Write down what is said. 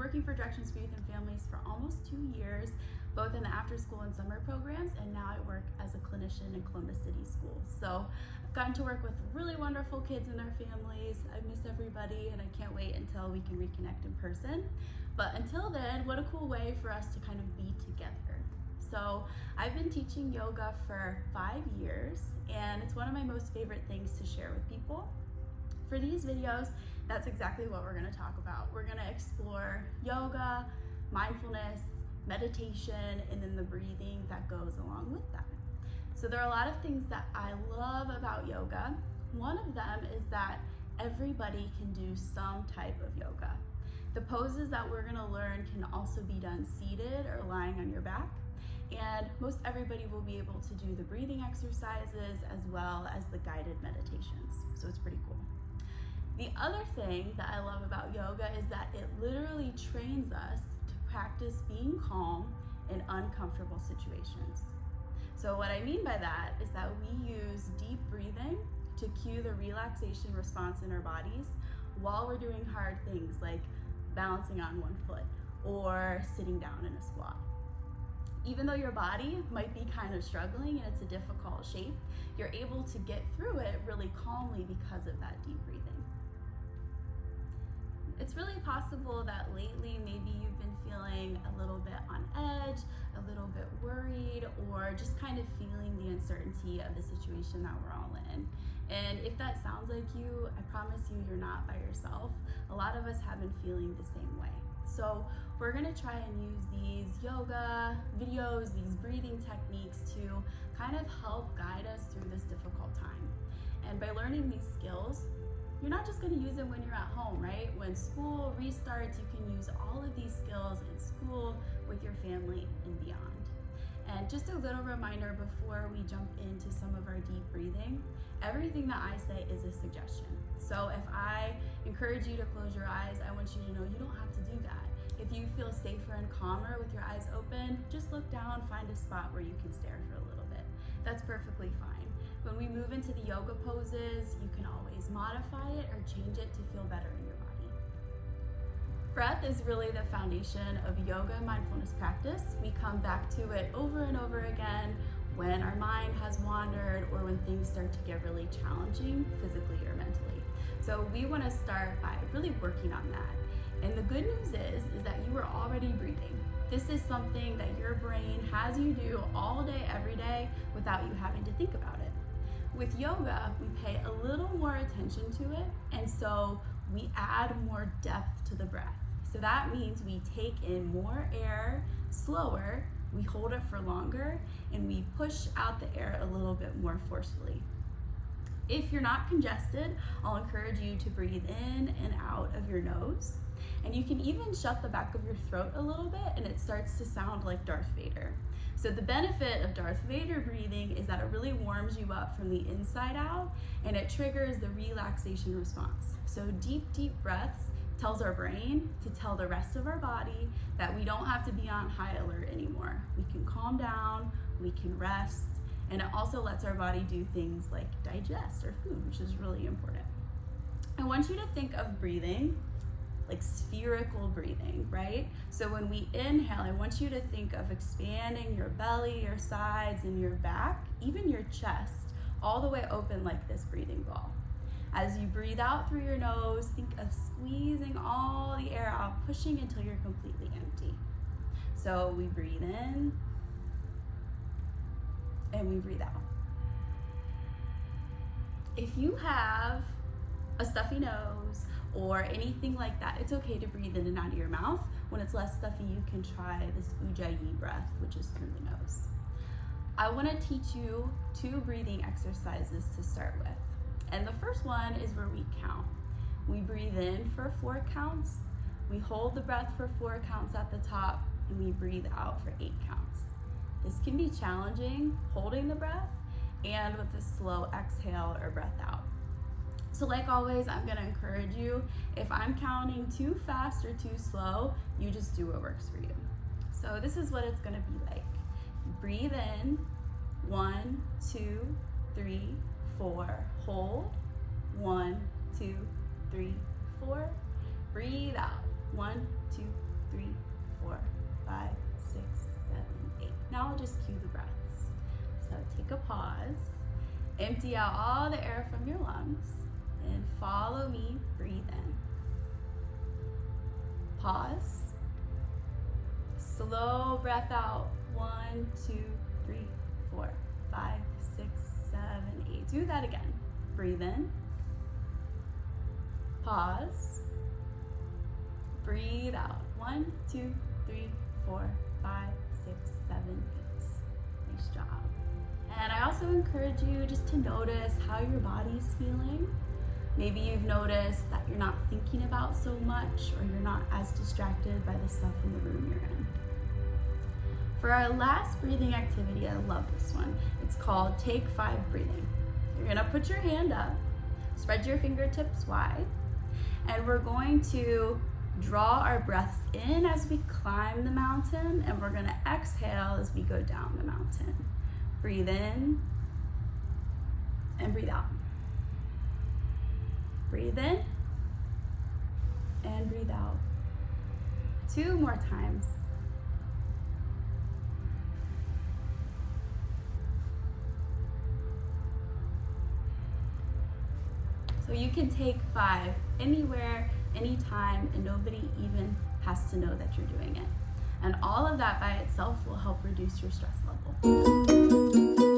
working for Directions for Youth and Families for almost 2 years, both in the after school and summer programs, and now I work as a clinician in Columbus City Schools. So I've gotten to work with really wonderful kids and their families. I miss everybody and I can't wait until we can reconnect in person. But until then, what a cool way for us to kind of be together. So I've been teaching yoga for 5 years and it's one of my most favorite things to share with people. For these videos, that's exactly what we're gonna talk about. We're gonna explore yoga, mindfulness, meditation, and then the breathing that goes along with that. So there are a lot of things that I love about yoga. One of them is that everybody can do some type of yoga. The poses that we're gonna learn can also be done seated or lying on your back. And most everybody will be able to do the breathing exercises as well as the guided meditations. So it's pretty cool. The other thing that I love about yoga is that it literally trains us to practice being calm in uncomfortable situations. So what I mean by that is that we use deep breathing to cue the relaxation response in our bodies while we're doing hard things like balancing on one foot or sitting down in a squat. Even though your body might be kind of struggling and it's a difficult shape, you're able to get through it really calmly because of that deep breathing. It's really possible that lately maybe you've been feeling a little bit on edge, a little bit worried, or just kind of feeling the uncertainty of the situation that we're all in. And if that sounds like you, I promise you, you're not by yourself. A lot of us have been feeling the same way. So we're gonna try and use these yoga videos, these breathing techniques to kind of help guide us through this difficult time. And by learning these skills, you're not just going to use them when you're at home, right? When school restarts, you can use all of these skills in school, with your family, and beyond. And just a little reminder before we jump into some of our deep breathing, everything that I say is a suggestion. So if I encourage you to close your eyes, I want you to know you don't have to do that. If you feel safer and calmer with your eyes open, just look down, find a spot where you can stare for a little bit. That's perfectly fine. When we move into the yoga poses, you can always modify it or change it to feel better in your body. Breath is really the foundation of yoga and mindfulness practice. We come back to it over and over again when our mind has wandered or when things start to get really challenging physically or mentally. So we want to start by really working on that. And the good news is that you are already breathing. This is something that your brain has you do all day, every day, without you having to think about it. With yoga, we pay a little more attention to it, and so we add more depth to the breath. So that means we take in more air slower, we hold it for longer, and we push out the air a little bit more forcefully. If you're not congested, I'll encourage you to breathe in and out of your nose. And you can even shut the back of your throat a little bit and it starts to sound like Darth Vader. So the benefit of Darth Vader breathing is that it really warms you up from the inside out and it triggers the relaxation response. So deep, deep breaths tells our brain to tell the rest of our body that we don't have to be on high alert anymore. We can calm down, we can rest, and it also lets our body do things like digest our food, which is really important. I want you to think of breathing like spherical breathing, right? So when we inhale, I want you to think of expanding your belly, your sides, and your back, even your chest, all the way open like this breathing ball. As you breathe out through your nose, think of squeezing all the air out, pushing until you're completely empty. So we breathe in, and we breathe out. If you have a stuffy nose or anything like that, it's okay to breathe in and out of your mouth. When it's less stuffy, you can try this Ujjayi breath, which is through the nose. I want to teach you 2 breathing exercises to start with. And the first one is where we count. We breathe in for 4 counts, we hold the breath for 4 counts at the top, and we breathe out for 8 counts. This can be challenging, holding the breath, and with a slow exhale or breath out. So like always, I'm gonna encourage you, if I'm counting too fast or too slow, you just do what works for you. So this is what it's gonna be like. Breathe in, 1, 2, 3, 4. Hold, 1, 2, 3, 4. Breathe out, 1, 2, 3, 4, 5, 6, 7, 8. Now I'll just cue the breaths. So take a pause, empty out all the air from your lungs, and follow me, breathe in. Pause. Slow breath out. 1, 2, 3, 4, 5, 6, 7, 8. Do that again. Breathe in. Pause. Breathe out. 1, 2, 3, 4, 5, 6, 7, 8. Nice job. And I also encourage you just to notice how your body's feeling. Maybe you've noticed that you're not thinking about so much, or you're not as distracted by the stuff in the room you're in. For our last breathing activity, I love this one. It's called Take 5 Breathing. You're gonna put your hand up, spread your fingertips wide, and we're going to draw our breaths in as we climb the mountain, and we're gonna exhale as we go down the mountain. Breathe in and breathe out. Breathe in and breathe out. 2 more times. So you can take 5 anywhere, anytime, and nobody even has to know that you're doing it. And all of that by itself will help reduce your stress level.